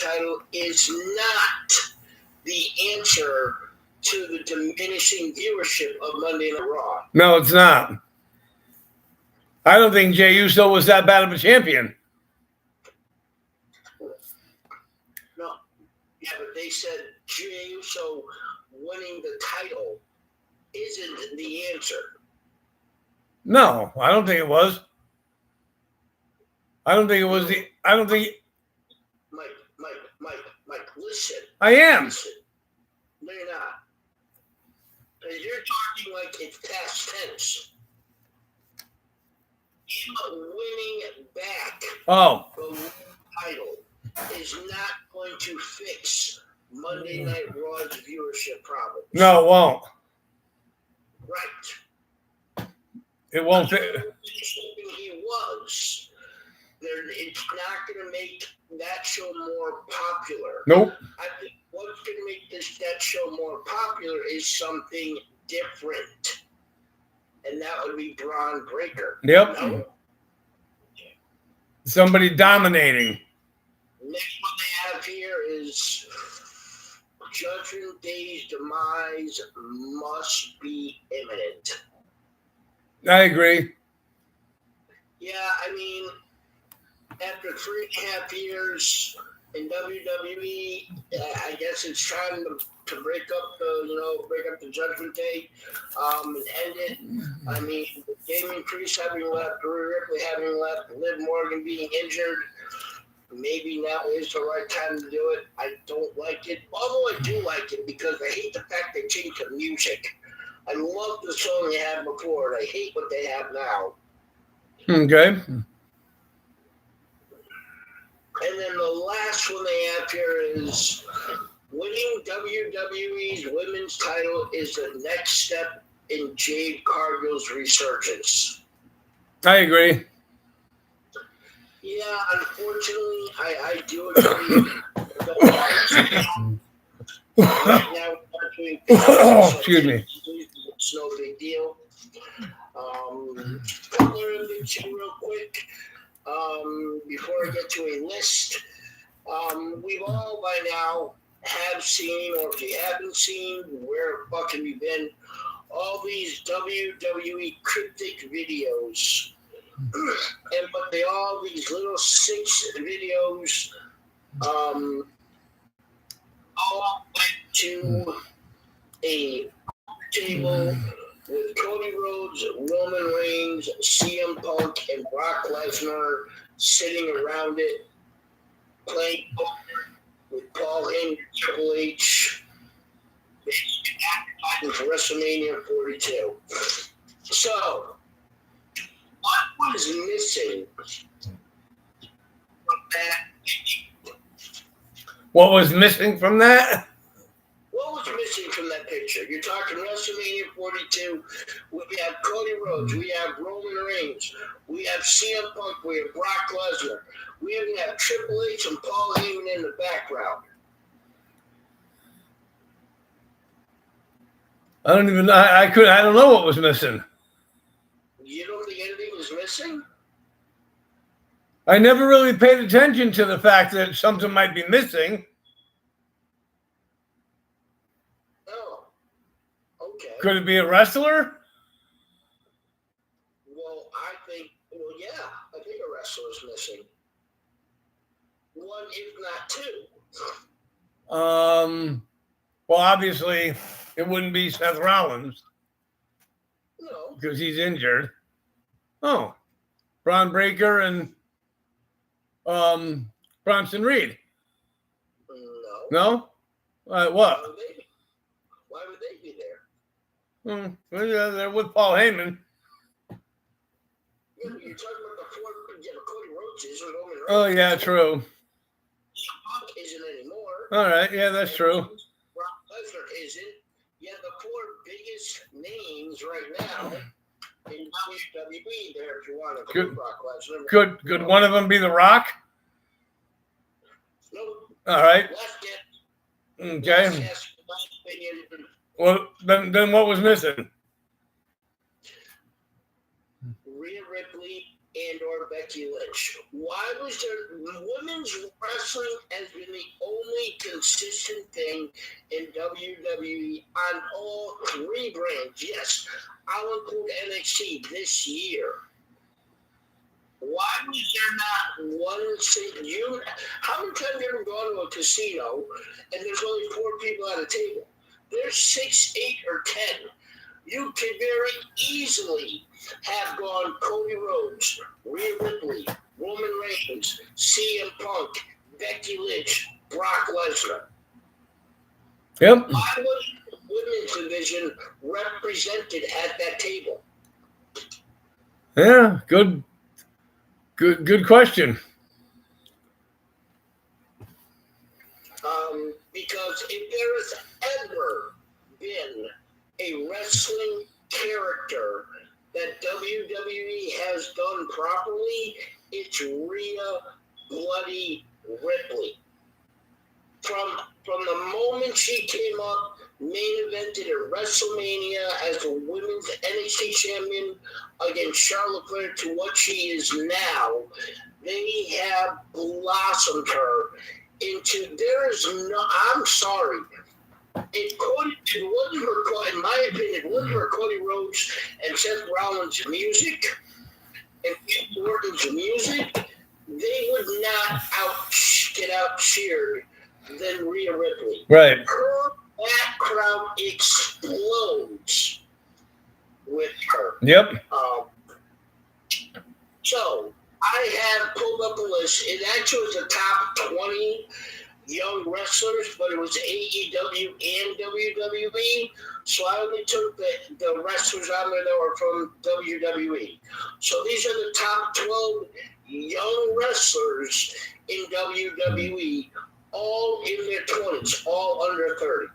title is not the answer to the diminishing viewership of Monday Night Raw. No, it's not. I don't think Jey Uso was that bad of a champion. No. Yeah, but they said Jey Uso winning the title isn't the answer. No, I don't think it was. I don't think it was the. I don't think. Mike, listen. I am. Listen. No, you're not. Because you're talking like it's past tense. Him winning back the title is not going to fix Monday Night Raw's viewership problem. No, it won't. Right. It won't. He was. It's not going to make that show more popular. Nope. I think what's going to make that show more popular is something different. And that would be Braun Breaker. Yep. No? Somebody dominating. Next one they have here is Judgment Day's demise must be imminent. I agree. Yeah, I mean, after 3.5 years in WWE, I guess it's time to break up the Judgment Day and end it. I mean, Damian Priest having left, Rhea Ripley having left, Liv Morgan being injured. Maybe now is the right time to do it. I don't like it, although I do like it because I hate the fact they changed the music. I love the song they had before, and I hate what they have now. Okay. And then the last one they have here is winning WWE's women's title is the next step in Jade Cargill's resurgence. I agree. Yeah, unfortunately, I do agree. Excuse me. It's no big deal. Couple of things real quick. Before I get to a list, we've all by now have seen, or if you haven't seen, where the fuck have you been? All these WWE cryptic videos. But they all these little 6 videos all went to a table with Cody Rhodes, Roman Reigns, CM Punk, and Brock Lesnar sitting around it, playing poker with Paul Heyman, Triple H, for WrestleMania 42. So, what was missing from that? What was missing from that? What was missing from that picture? You're talking WrestleMania 42. We have Cody Rhodes. We have Roman Reigns. We have CM Punk. We have Brock Lesnar. We even have Triple H and Paul Heyman in the background. I don't even know. I don't know what was missing. You don't think anything was missing? I never really paid attention to the fact that something might be missing. Oh, okay. Could it be a wrestler? Well, yeah, I think a wrestler's missing. One, if not two. Well, obviously, it wouldn't be Seth Rollins. No. Because he's injured. Oh, Braun Breaker and Bronson Reed. No. No? What? Why would they be there? Well, they're with Paul Heyman. Yeah, but you're talking about the Cody Rhodes is or Roman Reigns. Oh, yeah, true. Punk isn't anymore. All right, yeah, that's true. Brock Lesnar isn't. Yeah, the 4 biggest names right now in WWE there, if you want to include Brock Lesnar. Could one of them be The Rock? Nope. All right. Left it. Okay. Yes, my opinion. Well, then what was missing? Rhea Ripley and or Becky Lynch? Why was there women's wrestling has been the only consistent thing in WWE on all three brands? Yes, I'll include NXT this year. Why was there not one single? How many times have you ever gone to a casino and there's only 4 people at a table? There's 6, 8, or 10. You could very easily have gone Cody Rhodes, Rhea Ripley, Roman Reigns, CM Punk, Becky Lynch, Brock Lesnar. Yep. Why was the women's division represented at that table? Yeah, good question. Because if there has ever been a wrestling character that WWE has done properly, it's Rhea Bloody Ripley. From the moment she came up, main evented at WrestleMania as the women's NXT champion against Charlotte Flair to what she is now, they have blossomed her into. There is no. I'm sorry. It wasn't for, in my opinion, it wasn't for Cody Rhodes and Seth Rollins' music and Keith Orton's music, they would not get out cheered than Rhea Ripley. Right. That crowd explodes with her. Yep. So I have pulled up a list. It actually was the top 20 young wrestlers, but it was AEW and WWE. So I only took the wrestlers on there that were from WWE. So these are the top 12 young wrestlers in WWE, all in their 20s, all under 30.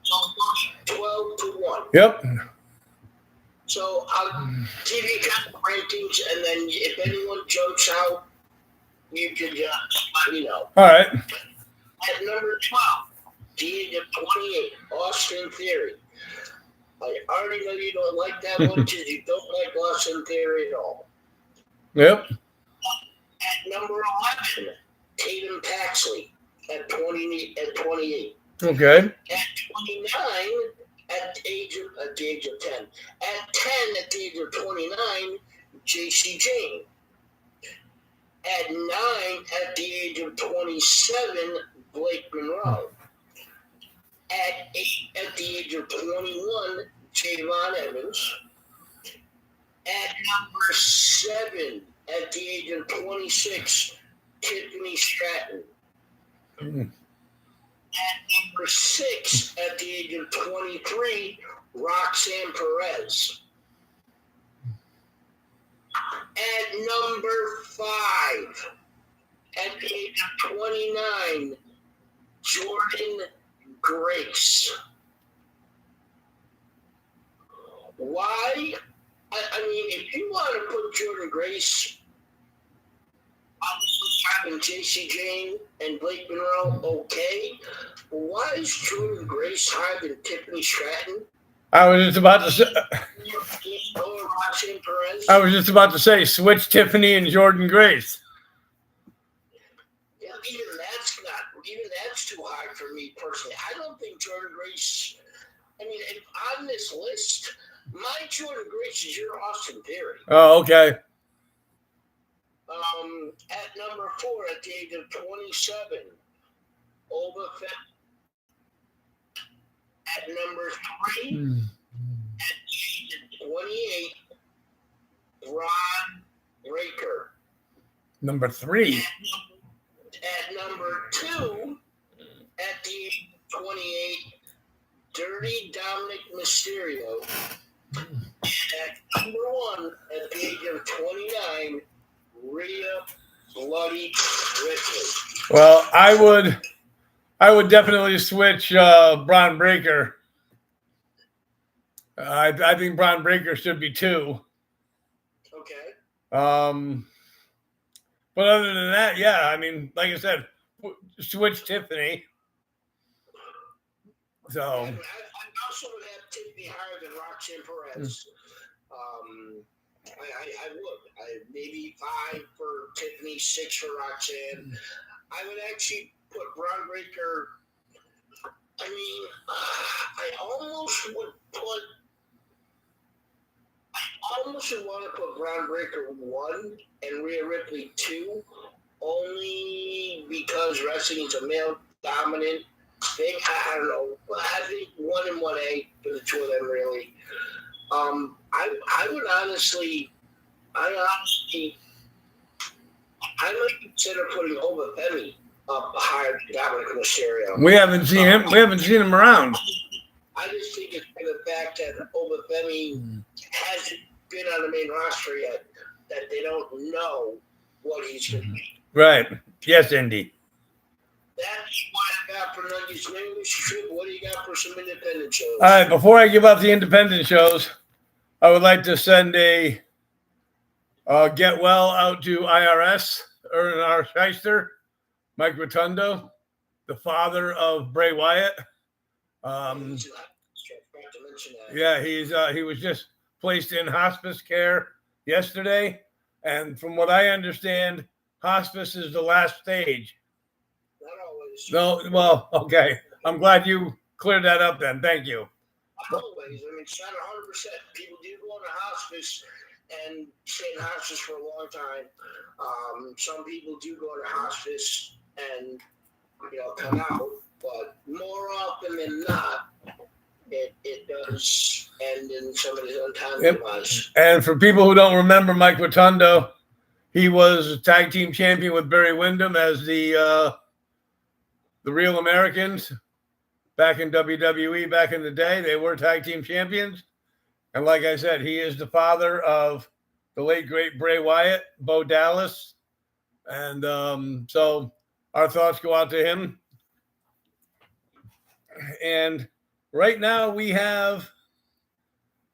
So 12 to 1. Yep. So I'll give you kind of rankings, and then if anyone jumps out, you can just let me know. All right. At number 12, the age of 28, Austin Theory. I already know you don't like that one because you don't like Austin Theory at all. Yep. At number 11, Tatum Paxley at 28. Okay. At 29, at the age of 10. At 10, at the age of 29, JC Jane. At 9, at the age of 27, Blake Monroe. At 8, at the age of 21, Javon Evans. At number 7, at the age of 26, Tiffany Stratton. At number 6, at the age of 23, Roxanne Perez. At number 5, at the age of 29, Jordan Grace. Why? I mean, if you want to put Jordan Grace on this list, having JC Jane and Blake Monroe, okay. But why is Jordan Grace higher than Tiffany Stratton? I was just about to say. Or Roxanne Perez? I was just about to say, switch Tiffany and Jordan Grace. Yeah, even that's too high for me personally. I don't think Jordan Grace. I mean, if on this list, my Jordan Grace is your Austin Theory. Oh, okay. At number 4, at the age of 27, Oba Fett. At number 3, at the age of 28, Bron Breakker. Number 3. At number 2, at the age of 28, Dirty Dominic Mysterio. At number 1, at the age of 29, Rhea Bloody Ripley. Well, I would definitely switch Bron Breakker. I think Bron Breakker should be 2. Okay. But other than that, yeah, I mean, like I said, switch Tiffany. So I also would have Tiffany higher than Roxanne Perez. I would. Maybe 5 for Tiffany, 6 for Roxanne. I would actually put Braun Breaker. I mean, I almost would want to put Braun Breaker 1 and Rhea Ripley 2, only because wrestling is a male dominant thing. I don't know. I think 1 and 1A for the two of them, really. I would honestly, I might consider putting Obafemi up higher than Dominic Mysterio. We haven't seen him. We haven't seen him around. I just think it's for the fact that Obafemi hasn't been on the main roster yet, that they don't know what he's going to be. Right. Yes, Indy. That's what I got for Nuggets News. Trip, what do you got for some independent shows? All right. Before I give up the independent shows, I would like to send a get well out to IRS, Erwin R. Shyster, Mike Rotundo, the father of Bray Wyatt. Yeah, he was just placed in hospice care yesterday, and from what I understand, hospice is the last stage. Not always. No, well, okay. I'm glad you cleared that up then. Thank you. Not always. I mean, it's not 100%. People do go into hospice and stay in hospice for a long time. Some people do go into hospice and come out, but more often than not, it does end in somebody's untimely demise. And for people who don't remember Mike Rotundo, he was tag team champion with Barry Windham as the Real Americans back in WWE back in the day. They were tag team champions. And like I said, he is the father of the late, great Bray Wyatt, Bo Dallas. And so our thoughts go out to him. And right now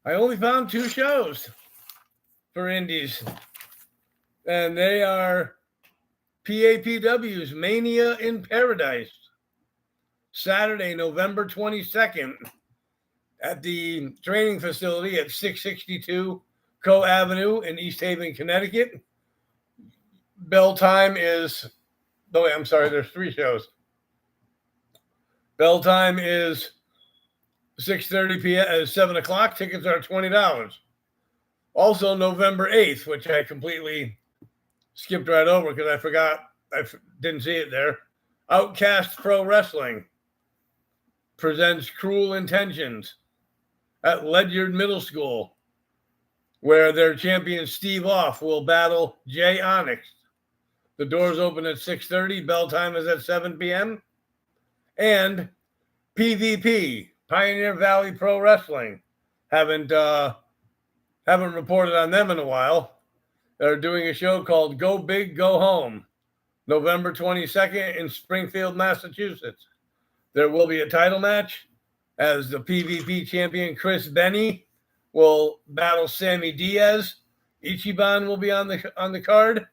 I only found 2 shows for indies. And they are PAPW's Mania in Paradise, Saturday, November 22nd, at the training facility at 662 Co Avenue in East Haven, Connecticut. Bell time is, I'm sorry, there's 3 shows. Bell time is 6:30 p.m. 7 o'clock. Tickets are $20. Also, November 8th, which I completely skipped right over because I forgot. Didn't see it there. Outcast Pro Wrestling presents Cruel Intentions at Ledyard Middle School, where their champion Steve Off will battle Jay Onyx. The doors open at 6:30. Bell time is at 7 p.m. And PVP, Pioneer Valley Pro Wrestling. Haven't reported on them in a while. They're doing a show called Go Big, Go Home, November 22nd in Springfield, Massachusetts. There will be a title match as the PVP champion Chris Benny will battle Sammy Diaz. Ichiban will be on the card.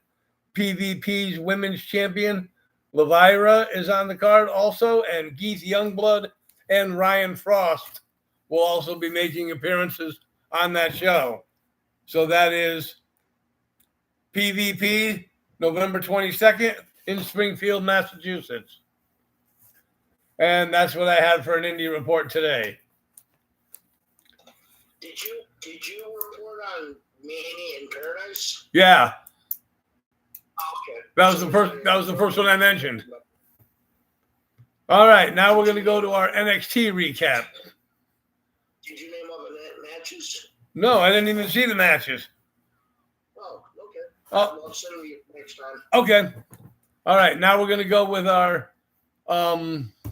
PVP's women's champion Levira is on the card also, and Keith Youngblood and Ryan Frost will also be making appearances on that show. So that is PVP, November 22nd in Springfield, Massachusetts. And that's what I had for an indie report today. Did you report on Mania in Paradise? Yeah. Okay. That was the first one I mentioned. All right, now we're going to go to our NXT recap. Did you name all the matches? No, I didn't even see the matches. Oh, okay. Oh. I'll send you next time. Okay. All right, now we're going to go with our NXT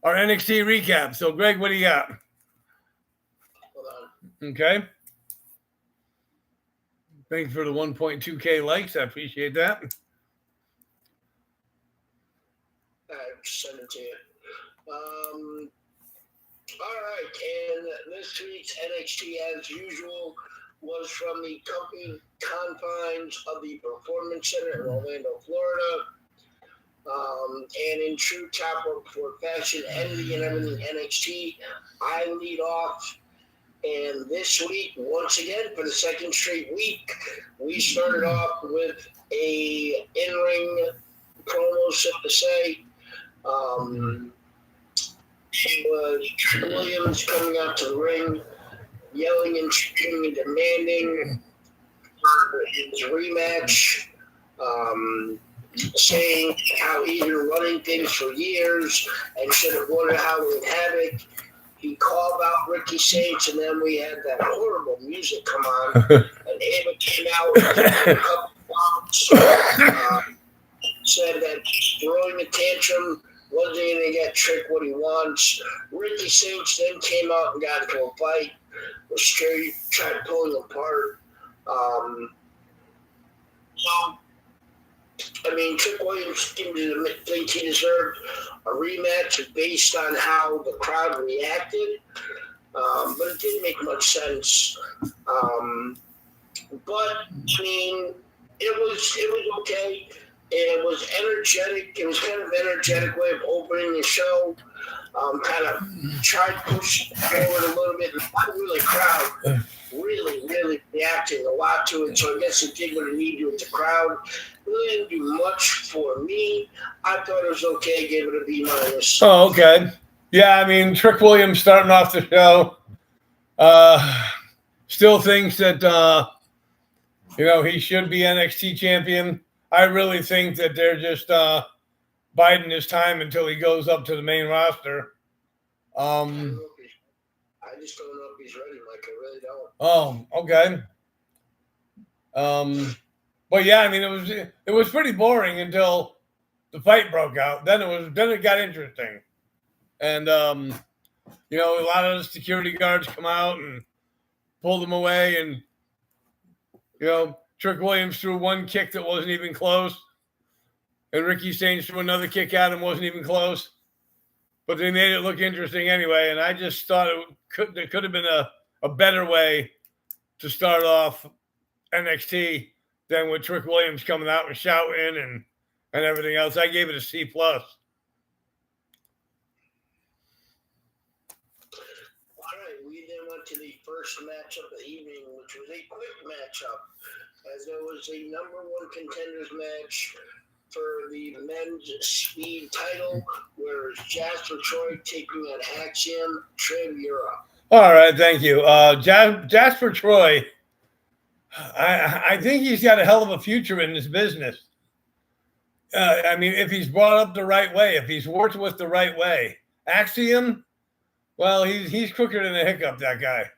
recap. So, Greg, what do you got? Hold on. Okay. Thanks for the 1.2K likes. I appreciate that. All right, send it to you. All right, and this week's NXT, as usual, was from the company confines of the Performance Center in Orlando, Florida. And in true top rope for fashion, envy, and everything NXT, I lead off And this week, once again, for the second straight week, we started off with a in-ring promo, so to say. It was Williams coming out to the ring, yelling and screaming and demanding for his rematch, saying how he's been running things for years and should have won at Halloween Havoc. He called out Ricky Saints, and then we had that horrible music come on, and Ava came out with a couple bombs, said that he's throwing a tantrum, wasn't going to get Trick what he wants. Ricky Saints then came out and got into a fight, was scary, tried pulling him apart. I mean, Trick Williams didn't think he deserved a rematch based on how the crowd reacted, but it didn't make much sense. But I mean, it was okay. It was energetic. It was kind of an energetic way of opening the show. Kind of tried to push forward a little bit. Not really crowd really reacting a lot to it. So I guess it did what it needed to with the crowd. Really didn't do much for me. I thought it was okay. Gave it a B minus. Oh, okay. Yeah, I mean, Trick Williams starting off the show. Still thinks that he should be NXT champion. I really think that they're just biding his time until he goes up to the main roster. I just don't know if he's ready, Mike. I really don't. Oh, okay. But yeah, I mean, it was pretty boring until the fight broke out. Then it got interesting, and a lot of the security guards come out and pull them away, and Trick Williams threw one kick that wasn't even close, and Ricky Saints threw another kick at him, wasn't even close. But they made it look interesting anyway, and I just thought there could have been a better way to start off NXT than with Trick Williams coming out and shouting and everything else. I gave it a C+. All right, we then went to the first match of the evening, which was a quick matchup, as there was a number one contenders match for the men's speed title, where Jasper Troy taking on Axiom Trevura. All right, thank you. Jasper Troy, I think he's got a hell of a future in this business. I mean, if he's brought up the right way, if he's worked with the right way. Axiom, well, he's quicker than a hiccup, that guy.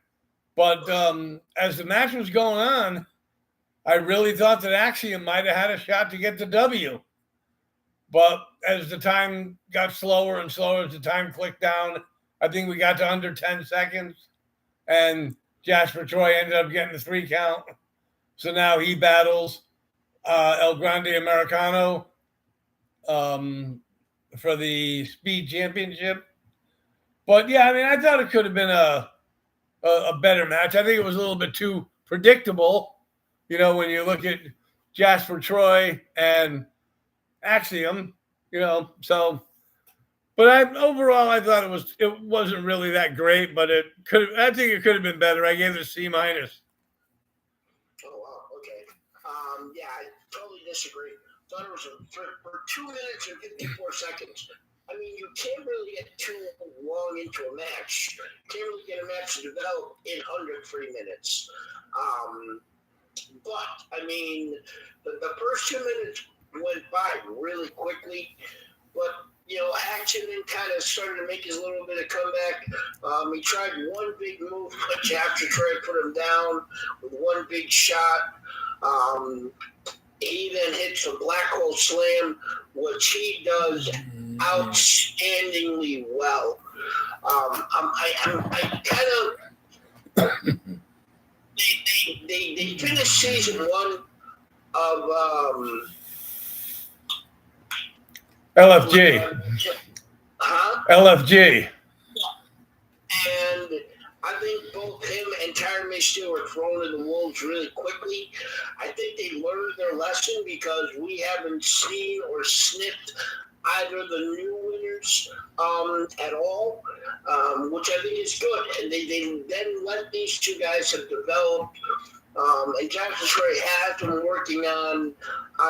But as the match was going on, I really thought that Axiom might have had a shot to get the W. But as the time got slower and slower, as the time clicked down, I think we got to under 10 seconds. And Jasper Troy ended up getting the 3 count. So now he battles El Grande Americano for the Speed Championship. But, yeah, I mean, I thought it could have been a better match. I think it was a little bit too predictable. When you look at Jasper Troy and Axiom, so. But overall, I thought it wasn't really that great, but I think it could have been better. I gave it a C-. Oh wow, okay. Yeah, I totally disagree. Thought it was for 2 minutes and 54 seconds. I mean, you can't really get too long into a match. You can't really get a match to develop in under 3 minutes. But, I mean, the first 2 minutes went by really quickly. But, Action then kind of started to make his little bit of comeback. He tried one big move, which after Troy put him down with one big shot. He then hits a black hole slam, which he does outstandingly well. I kind of they finished season 1 of LFG. LFG. And I think both him and Tyron Mysterio were thrown in the wolves really quickly. I think they learned their lesson because we haven't seen or sniffed either the new winner championships at all, which I think is good. And they then let these two guys have developed. And Jackson Trey has been working on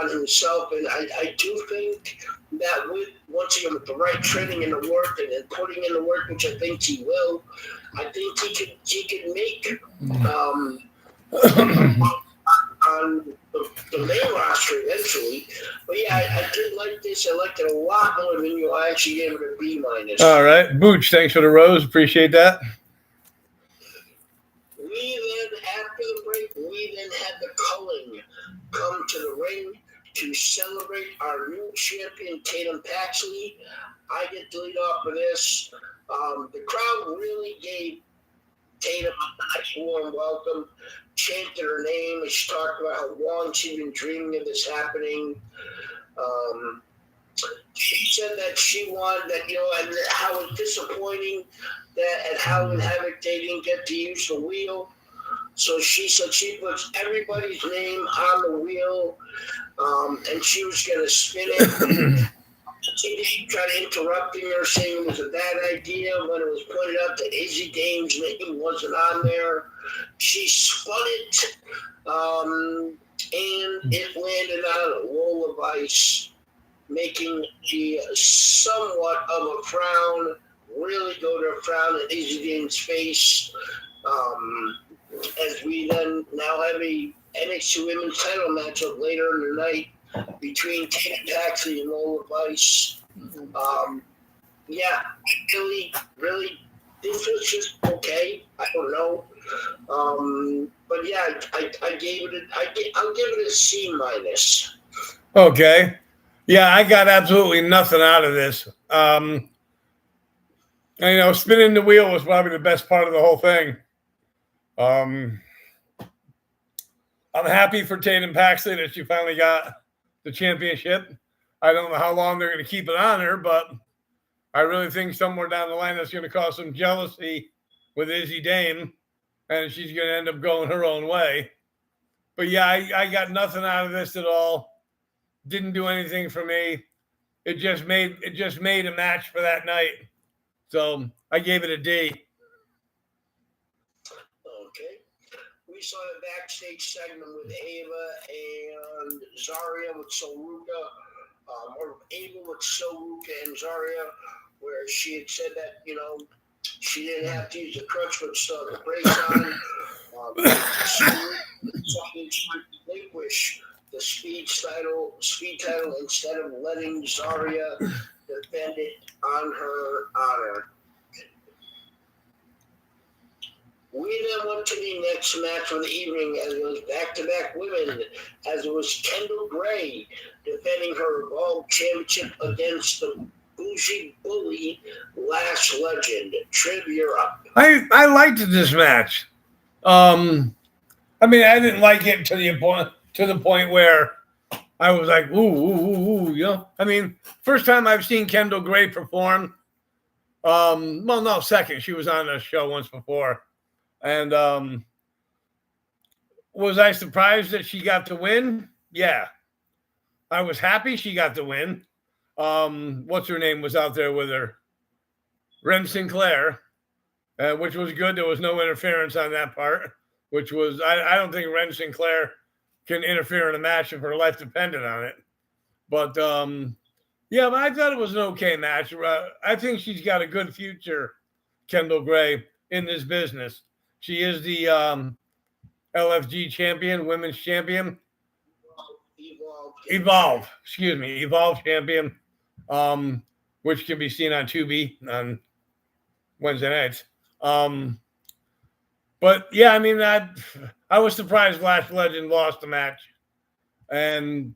himself, and I do think that once again with the right training and the work and then putting in the work, which I think he will, I think he could make on the main roster eventually. But yeah, I did like this. I liked it a lot more than you. I actually gave it a B minus. All right, Booch, thanks for the rose. Appreciate that. We then, after the break, we then had the Culling come to the ring to celebrate our new champion, Tatum Paxley. I get to lead off with this. The crowd really gave Tatum a nice warm welcome, chanted her name, and she talked about how long she'd been dreaming of this happening. She said that she wanted that, and how it's disappointing that at Halloween Havoc they didn't get to use the wheel. So she said she puts everybody's name on the wheel, and she was going to spin it. TD tried interrupting her, saying it was a bad idea when it was pointed out that Izzy Dame's name wasn't on there. She spun it, and it landed on a roll of ice, making somewhat of a frown really go to a frown in Izzy Dame's face. As we then now have a NXT Women's title matchup later in the night between Tatum Paxley and Lola Vice. Yeah, really, this was just okay. I don't know. But yeah, I gave it. I'll give it a C minus. Okay. Yeah, I got absolutely nothing out of this. Spinning the wheel was probably the best part of the whole thing. I'm happy for Tatum Paxley that she finally got the championship. I don't know how long they're going to keep it on her, but I really think somewhere down the line that's going to cause some jealousy with Izzy Dame, and she's going to end up going her own way. But yeah, I got nothing out of this at all. Didn't do anything for me. It just made a match for that night. So I gave it a D. Okay. We saw the backstage segment with Ava and Zarya with Soruka, or Ava with Soruka and Zarya, where she had said that, she didn't have to use the crutch but still had the brace on. She would relinquish the speed title instead of letting Zarya defend it on her honor. We then went to the next match of the evening as it was back-to-back women, as it was Kendall Gray defending her Evolve Championship against the bougie bully Lash Legend. Triv, you're up. I liked this match. I didn't like it to the point where I was like, ooh. First time I've seen Kendall Gray perform. Second. She was on the show once before. And was I surprised that she got to win? Yeah. I was happy she got to win. What's her name was out there with her? Ren Sinclair, which was good. There was no interference on that part, which was, I don't think Ren Sinclair can interfere in a match if her life depended on it. But, but I thought it was an okay match. I think she's got a good future, Kendall Gray, in this business. She is the LFG champion, women's champion. Evolve champion, which can be seen on Tubi on Wednesday nights. But yeah, I was surprised Lash Legend lost the match. And,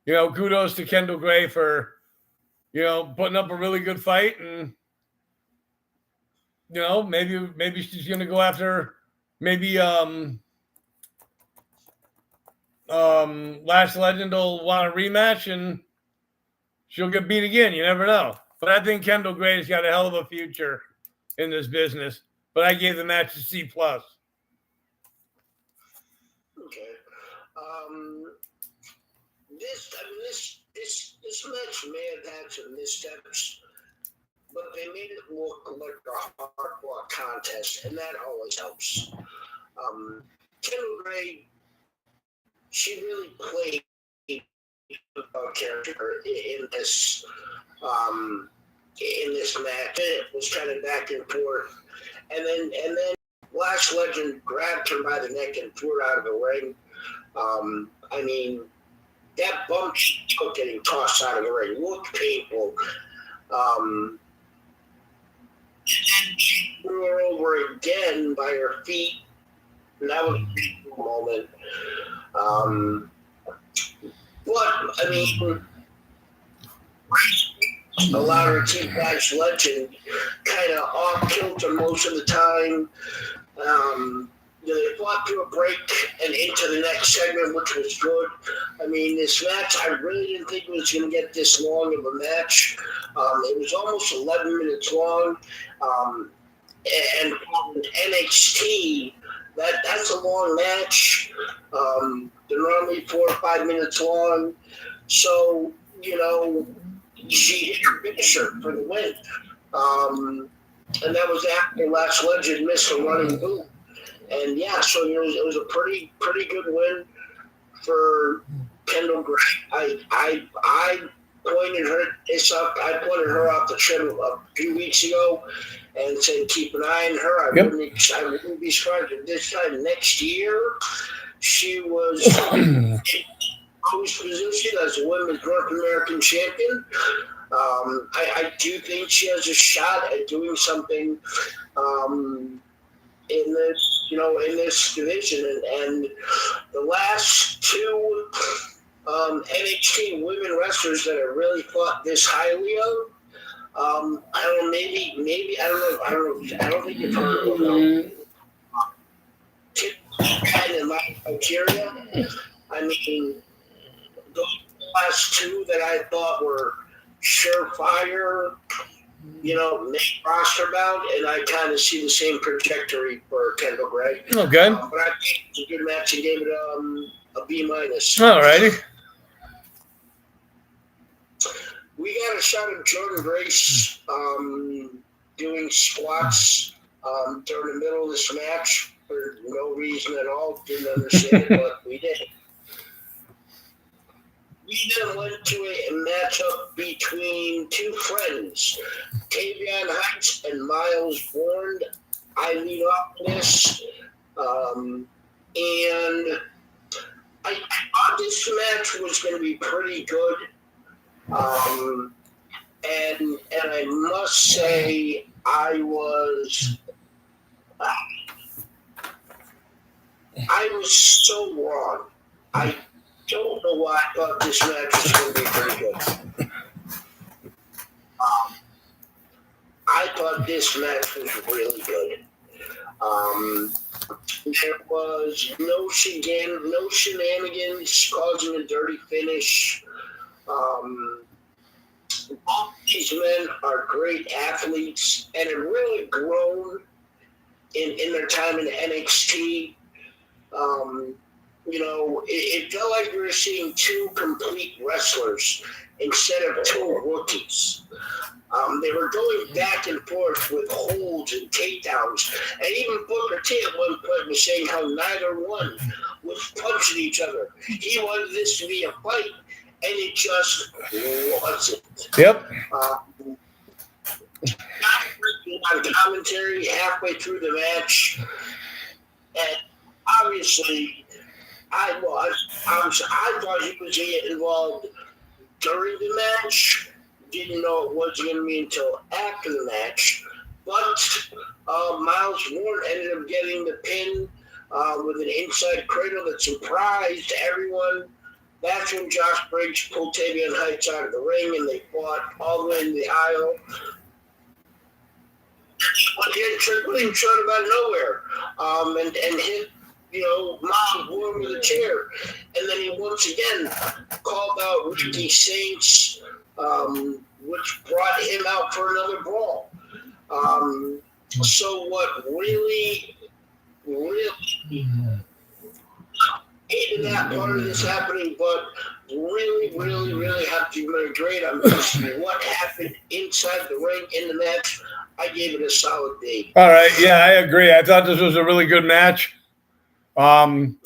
kudos to Kendall Gray for, putting up a really good fight. And, maybe she's going to go after Lash Legend will want a rematch and she'll get beat again. You never know. But I think Kendall Gray's got a hell of a future in this business. But I gave the match a C+. Okay. this match may have had some missteps, but they made it look like a hardcore contest, and that always helps. Kendall Gray, she really played a character in this match. It was kind of back and forth, and then Lash Legend grabbed her by the neck and threw her out of the ring. I mean, that bump she took getting tossed out of the ring looked painful. And then she threw her over again by her feet. And that was a painful moment. But, I mean, allowed her to keep Lash Legend kind of off kilter most of the time. They fought through a break and into the next segment, which was good. I mean, this match, I really didn't think it was going to get this long of a match. It was almost 11 minutes long. And from NXT, that's a long match. They're normally 4 or 5 minutes long. So, she hit her finisher for the win. And that was after Lash Legend missed a running boot. And yeah, so it was a pretty good win for Kendall Gray. I pointed her off the trip a few weeks ago and said keep an eye on her. I wouldn't be surprised if this time next year she was in post position as a women's North American champion. I do think she has a shot at doing something in this division, and the last two NXT women wrestlers that have really fought this highly of, I don't know, maybe I don't think you've heard of them. And my criteria, I mean, those last two that I thought were surefire, main roster bound, and I kind of see the same trajectory for Kendall Gray. Okay. But I think it's a good match and gave it a B-. All righty. We got a shot of Jordan Grace doing squats during the middle of this match for no reason at all. Didn't understand it, but we did. We then went to a matchup between two friends, Tavion Heights and Miles Bourne. I lead off this, and I thought this match was going to be pretty good. And I must say I was so wrong. I don't know why I thought this match was going to be pretty good. I thought this match was really good. There was no shenanigans causing a dirty finish. Both these men are great athletes and have really grown in their time in NXT. It felt like we were seeing two complete wrestlers instead of two rookies. They were going back and forth with holds and takedowns. And even Booker T at one point was saying how neither one was punching each other. He wanted this to be a fight, and it just wasn't. Yep. On commentary halfway through the match, and obviously, I thought he was going to get involved during the match. Didn't know it wasn't going to be until after the match. But Miles Bourne ended up getting the pin with an inside cradle that surprised everyone. That's when Josh Briggs pulled Tavion Heights out of the ring, and they fought all the way in the aisle. But he had trickling shot out of nowhere, and hit, Miles Bourne with a chair. And then he once again called out Ricky Saints, which brought him out for another brawl. So what really hated that part of this happening, but really, really, really have to give it a grade on this. What happened inside the ring in the match, I gave it a solid B. All right, yeah, I agree. I thought this was a really good match. When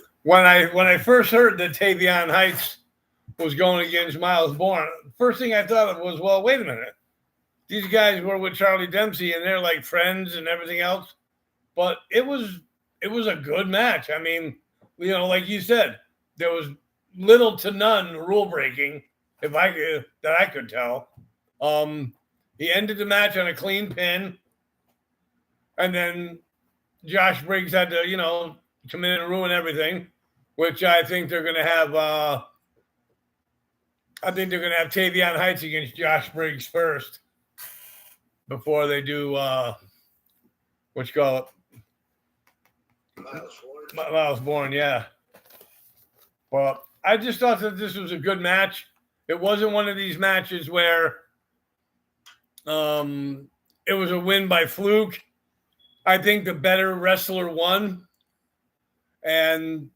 I first heard that Tavion Heights was going against Miles Bourne, first thing I thought of was, well, wait a minute. These guys were with Charlie Dempsey and they're like friends and everything else. But it was a good match. I mean, like you said, there was little to none rule breaking, that I could tell. He ended the match on a clean pin, and then Josh Briggs had to, come in and ruin everything, which I think they're going to have. I think they're going to have Tavion Heights against Josh Briggs first before they do what you call it. Miles Bourne, yeah. Well, I just thought that this was a good match. It wasn't one of these matches where it was a win by fluke. I think the better wrestler won. And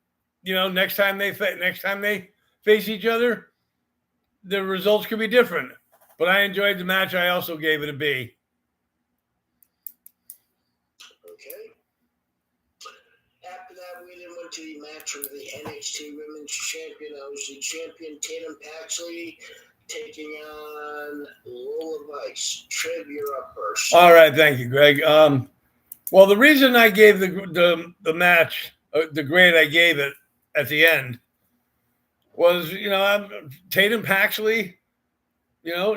next time they face each other, the results could be different. But I enjoyed the match. I also gave it a B. Okay. After that, we then went to the match with the NXT Women's Champion. I was the champion, Tatum Paxley, taking on Lola Vice. Trev, you're up first. All right, thank you, Greg. Well, the reason I gave the match the grade I gave it at the end was, Tatum Paxley,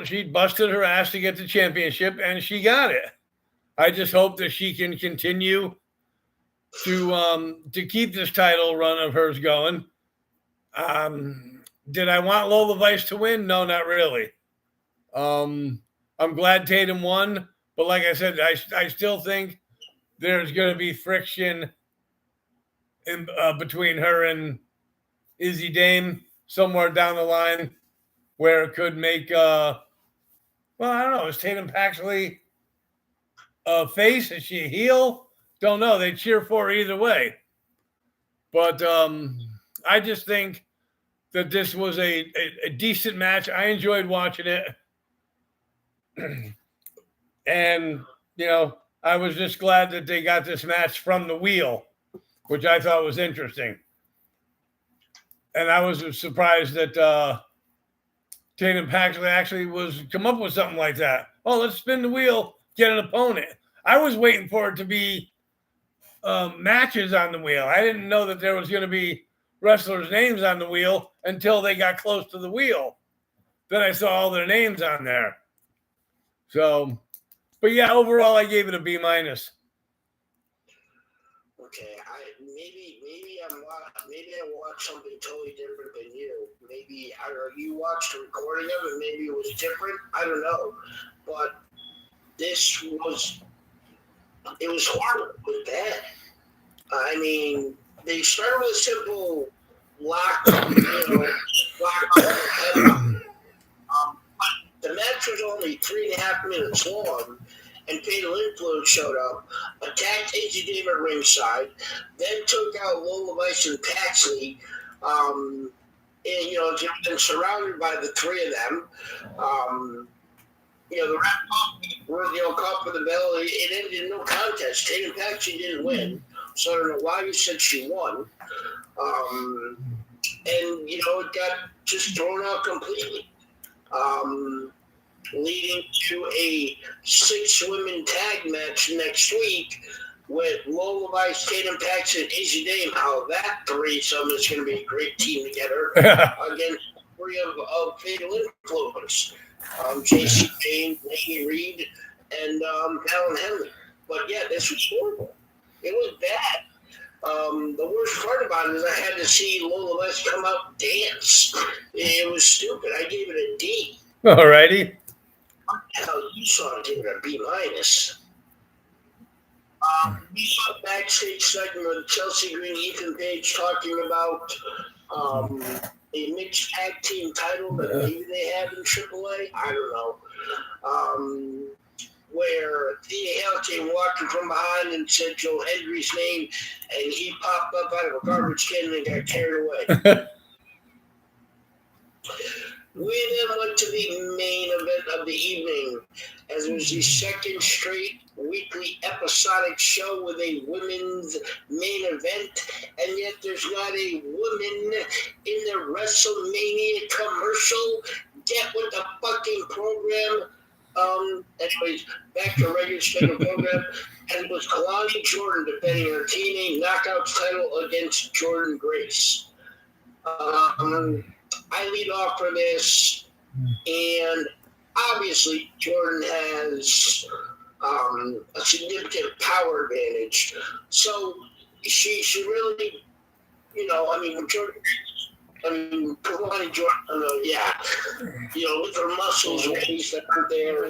she busted her ass to get the championship, and she got it. I just hope that she can continue to keep this title run of hers going. Did I want Lola Vice to win? No, not really. I'm glad Tatum won, but like I said, I still think there's going to be friction in between her and Izzy Dame somewhere down the line, where it could make I don't know. Is Tatum Paxley a face? Is she a heel? Don't know. They cheer for her either way. But I just think that this was a decent match. I enjoyed watching it. And, I was just glad that they got this match from the wheel, which I thought was interesting. And I was surprised that Tatum Paxley actually come up with something like that. Oh, let's spin the wheel, get an opponent. I was waiting for it to be matches on the wheel. I didn't know that there was going to be wrestlers' names on the wheel until they got close to the wheel. Then I saw all their names on there. So, but yeah, overall I gave it a B-. Okay, maybe I watched something totally different than you. Maybe I don't know. You watched a recording of it. Maybe it was different. I don't know. But this was horrible. It was bad. I mean, they started with a simple lock. The match was only 3.5 minutes long, and Fatal Influence showed up, attacked Izzy Dame at ringside, then took out Lola Vice and Paxley, and been surrounded by the three of them. The ref caught for the bell. It ended in no contest. Tatum Paxley didn't win, so I don't know why you said she won. And it got just thrown out completely. Leading to a 6-women tag match next week with Lola Vice, Tatum Paxley, and Izzy Dame. How that threesome is going to be a great team together against three of Fatal Influence. JC Payne, Laney Reed, and Fallon Henley. But yeah, this was horrible. It was bad. The worst part about it is I had to see Lola Vice come out and dance. It was stupid. I gave it a D. Alrighty. Hell, you saw it, gave it a B-. We saw a backstage segment with Chelsea Green, Ethan Page talking about a mixed tag team title that maybe they have in AAA. I don't know. Where Thea Hale Devontae walking from behind and said Joe Hendry's name, and he popped up out of a garbage can and got carried away. We then went to the main event of the evening, as it was the second straight weekly episodic show with a women's main event, and yet there's not a woman in the WrestleMania commercial. Get with the fucking program. Anyways, back to regular scheduled program, and it was Kalani Jordan defending her TNA Knockouts title against Jordan Grace. I lead off for this, and obviously Jordan has a significant power advantage. So she really, Kalani Jordan, with her muscles raised that aren't there.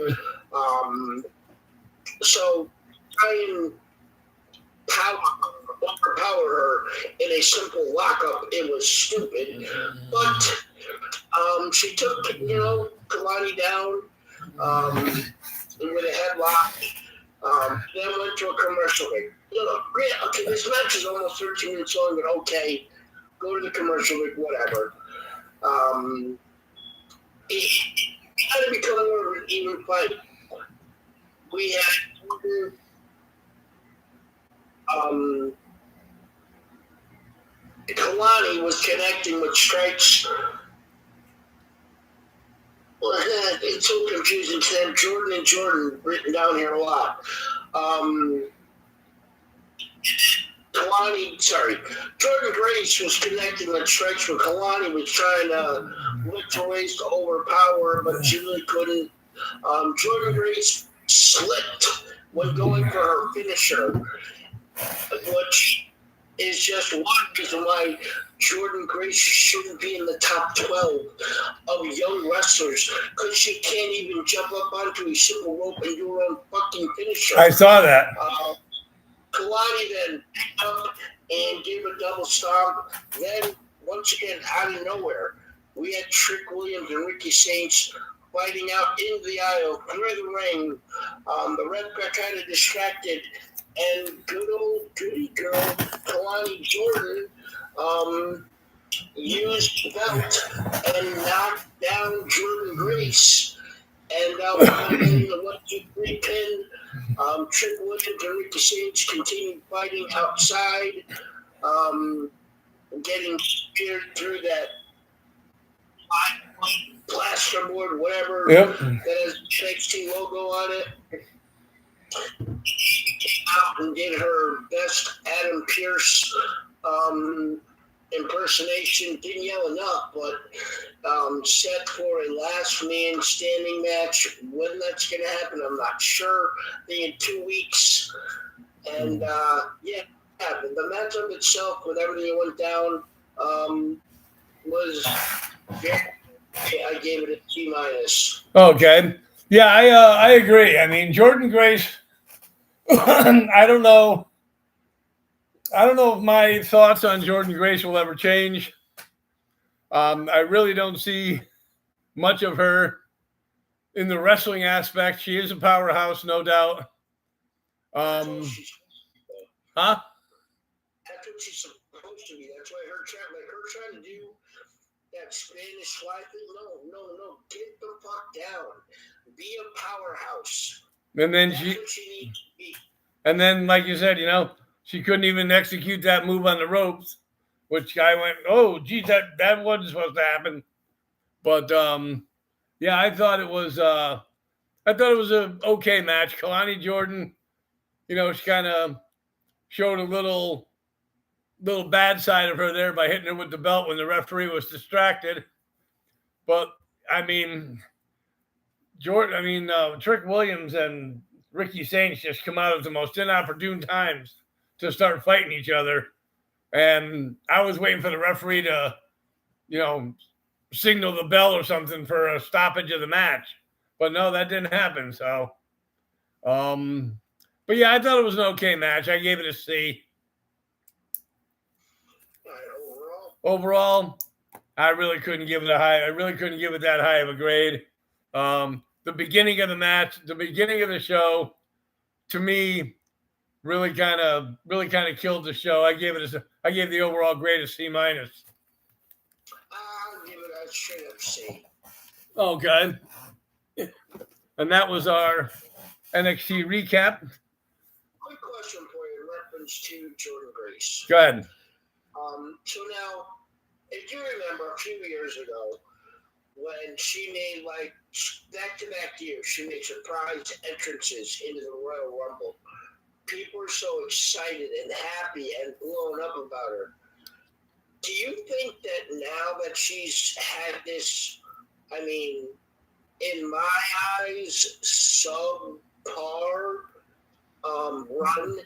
So try and overpower her in a simple lockup. It was stupid, but she took Kalani down with a headlock. Then went to a commercial break. Okay, this match is almost 13 minutes long, but okay, go to the commercial break, whatever. It had to become more of an even fight. We had Kalani was connecting with strikes. Well, it's so confusing to have Jordan and Jordan written down here a lot. Jordan Grace was connecting with strikes, but Kalani was trying to look for ways to overpower, but she really couldn't. Jordan Grace slipped when going for her finisher, which is just one reason why Jordan Grace shouldn't be in the top 12 of young wrestlers, because she can't even jump up onto a simple rope and do her own fucking finisher. I saw that. Kalani then picked up and gave a double stomp. Then, once again, out of nowhere, we had Trick Williams and Ricky Saints fighting out in the aisle, through the ring. The ref got kind of distracted, and good old goody girl Kalani Jordan used the belt and knocked down Jordan Grace. And getting the 1-2-3 pin. Trick Williams and Ricky Saints continued fighting outside, getting speared through that plasterboard, whatever, that has the NXT logo on it. Came out and did her best Adam Pearce impersonation. Didn't yell enough, but set for a last man standing match. When that's going to happen, I'm not sure. In 2 weeks. And the matchup itself, with everything that went down, was very, I gave it a C-. Okay. Yeah, I agree. I mean, Jordan Grace, I don't know if my thoughts on Jordan Grace will ever change. I really don't see much of her in the wrestling aspect. She is a powerhouse, no doubt. Huh? That's what she's supposed to be. That's why her trying to do that Spanish fly thing. No. Get the fuck down. Be a powerhouse. And then That's what she needs to be. And then, like you said, she couldn't even execute that move on the ropes, which I went, oh, geez, that wasn't supposed to happen. But I thought it was a okay match. Kalani Jordan, she kind of showed a little bad side of her there by hitting her with the belt when the referee was distracted. But I mean, Trick Williams and Ricky Saints just come out at the most inopportune times to start fighting each other. And I was waiting for the referee to, signal the bell or something for a stoppage of the match. But no, that didn't happen. So, but yeah, I thought it was an okay match. I gave it a C. Overall, I really couldn't give it that high of a grade. The beginning of the match, the beginning of the show, to me, really kind of killed the show. I gave the overall grade a C minus. I'll give it a straight up C. Okay. And that was our NXT recap. Quick question for you in reference to Jordynne Grace. Go ahead. So now, if you remember a few years ago, when she made like back-to-back years, she made surprise entrances into the Royal Rumble. People were so excited and happy and blown up about her. Do you think that now that she's had this, I mean, in my eyes, subpar run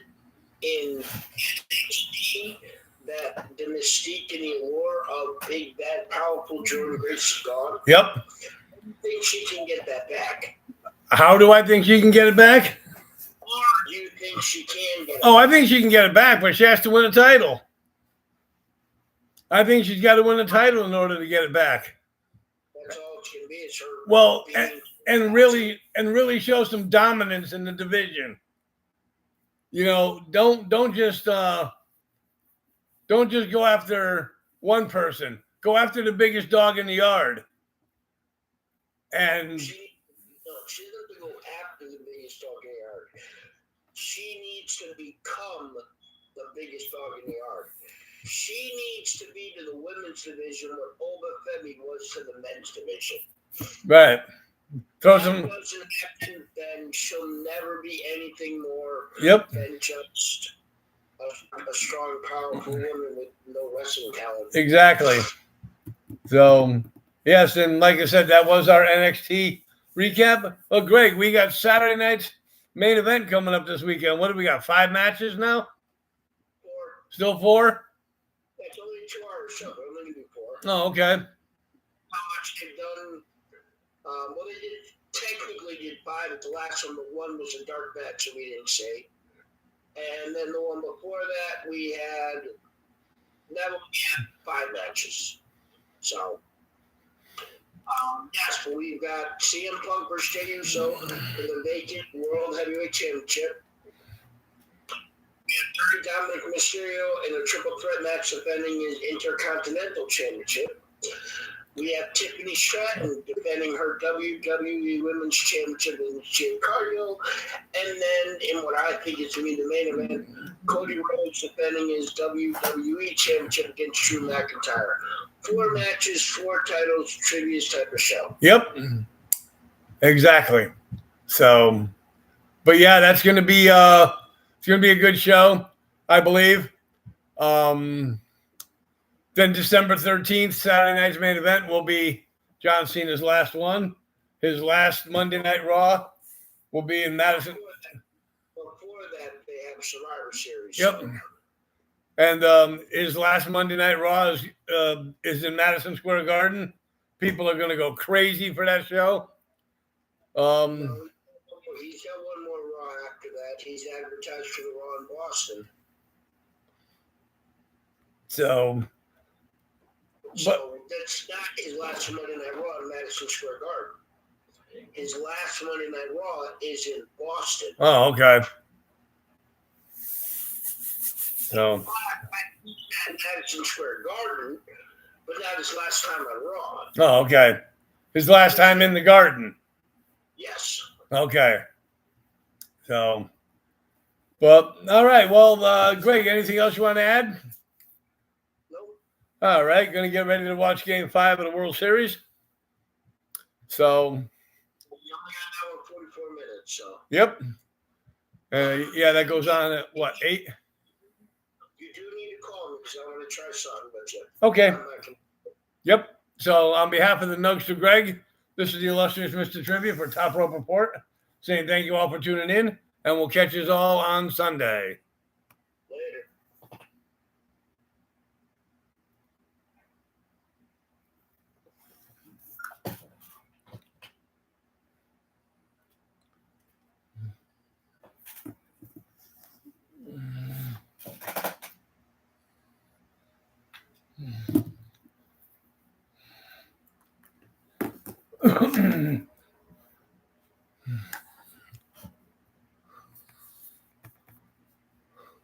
in NXT, that the mystique and the allure of big, bad, powerful Jordynne Grace is gone? Yep. Do you think she can get that back? How do I think she can get it back? Or do you think she can get it Oh, back? I think she can get it back, but she has to win a title. I think she's got to win a title in order to get it back. That's all it's going to be. It's her Well, being and really show some dominance in the division. You know, don't just go after one person. Go after the biggest dog in the yard. And She doesn't have to go after the biggest dog in the yard. She needs to become the biggest dog in the yard. She needs to be to the women's division what Oba Femi was to the men's division. right. Throw If that some. doesn't happen, then she'll never be anything more Yep. than just a strong, powerful woman with no wrestling talent. Exactly. So, yes, and like I said, that was our NXT recap. Oh, Greg, we got Saturday night's main event coming up this weekend. What do we got? 5 matches now? Or Still 4? it's only a 2-hour show. They're only going to do 4. Oh, okay. How much they've done? Well, they technically did 5 at the last one, but one was a dark match, so we didn't say. And then the one before that, we had 5 matches. So, yes, but we've got CM Punk versus Jey Uso for the vacant World Heavyweight Championship. We have Dominic Mysterio in a triple threat match defending his Intercontinental Championship. We have Tiffany Stratton defending her WWE Women's Championship in Jade Cargill. And then, in what I think is going to be the main event, Cody Rhodes defending his WWE Championship against Drew McIntyre. 4 matches, 4 titles, trivia's type of show. Yep. Exactly. So, but yeah, that's going to be it's going to be a good show, I believe. Then December 13th, Saturday night's main event will be John Cena's last one. His last Monday Night Raw will be in Madison. Before that, they have Survivor Series. Yep. And his last Monday Night Raw is in Madison Square Garden. People are going to go crazy for that show. He's got one more Raw after that. He's advertised for the Raw in Boston. So that's not his last Monday Night Raw in Madison Square Garden. His last Monday Night Raw is in Boston. Oh, okay. So At Madison Square Garden, but not his last time on Raw. oh, okay. His last time in the Garden. Yes. Okay. So, well, all right. Well, Greg, anything else you want to add? Nope. All right. Going to get ready to watch Game 5 of the World Series. So, We only got an hour and 44 minutes, so. yep. Yeah, that goes on at what, 8? You do need to call me because I want to try something with you. Okay. I'm not gonna- Yep. So, on behalf of the Nugs to Greg, this is the illustrious Mr. Trivia for Top Rope Report, saying thank you all for tuning in, and we'll catch you all on Sunday. Later.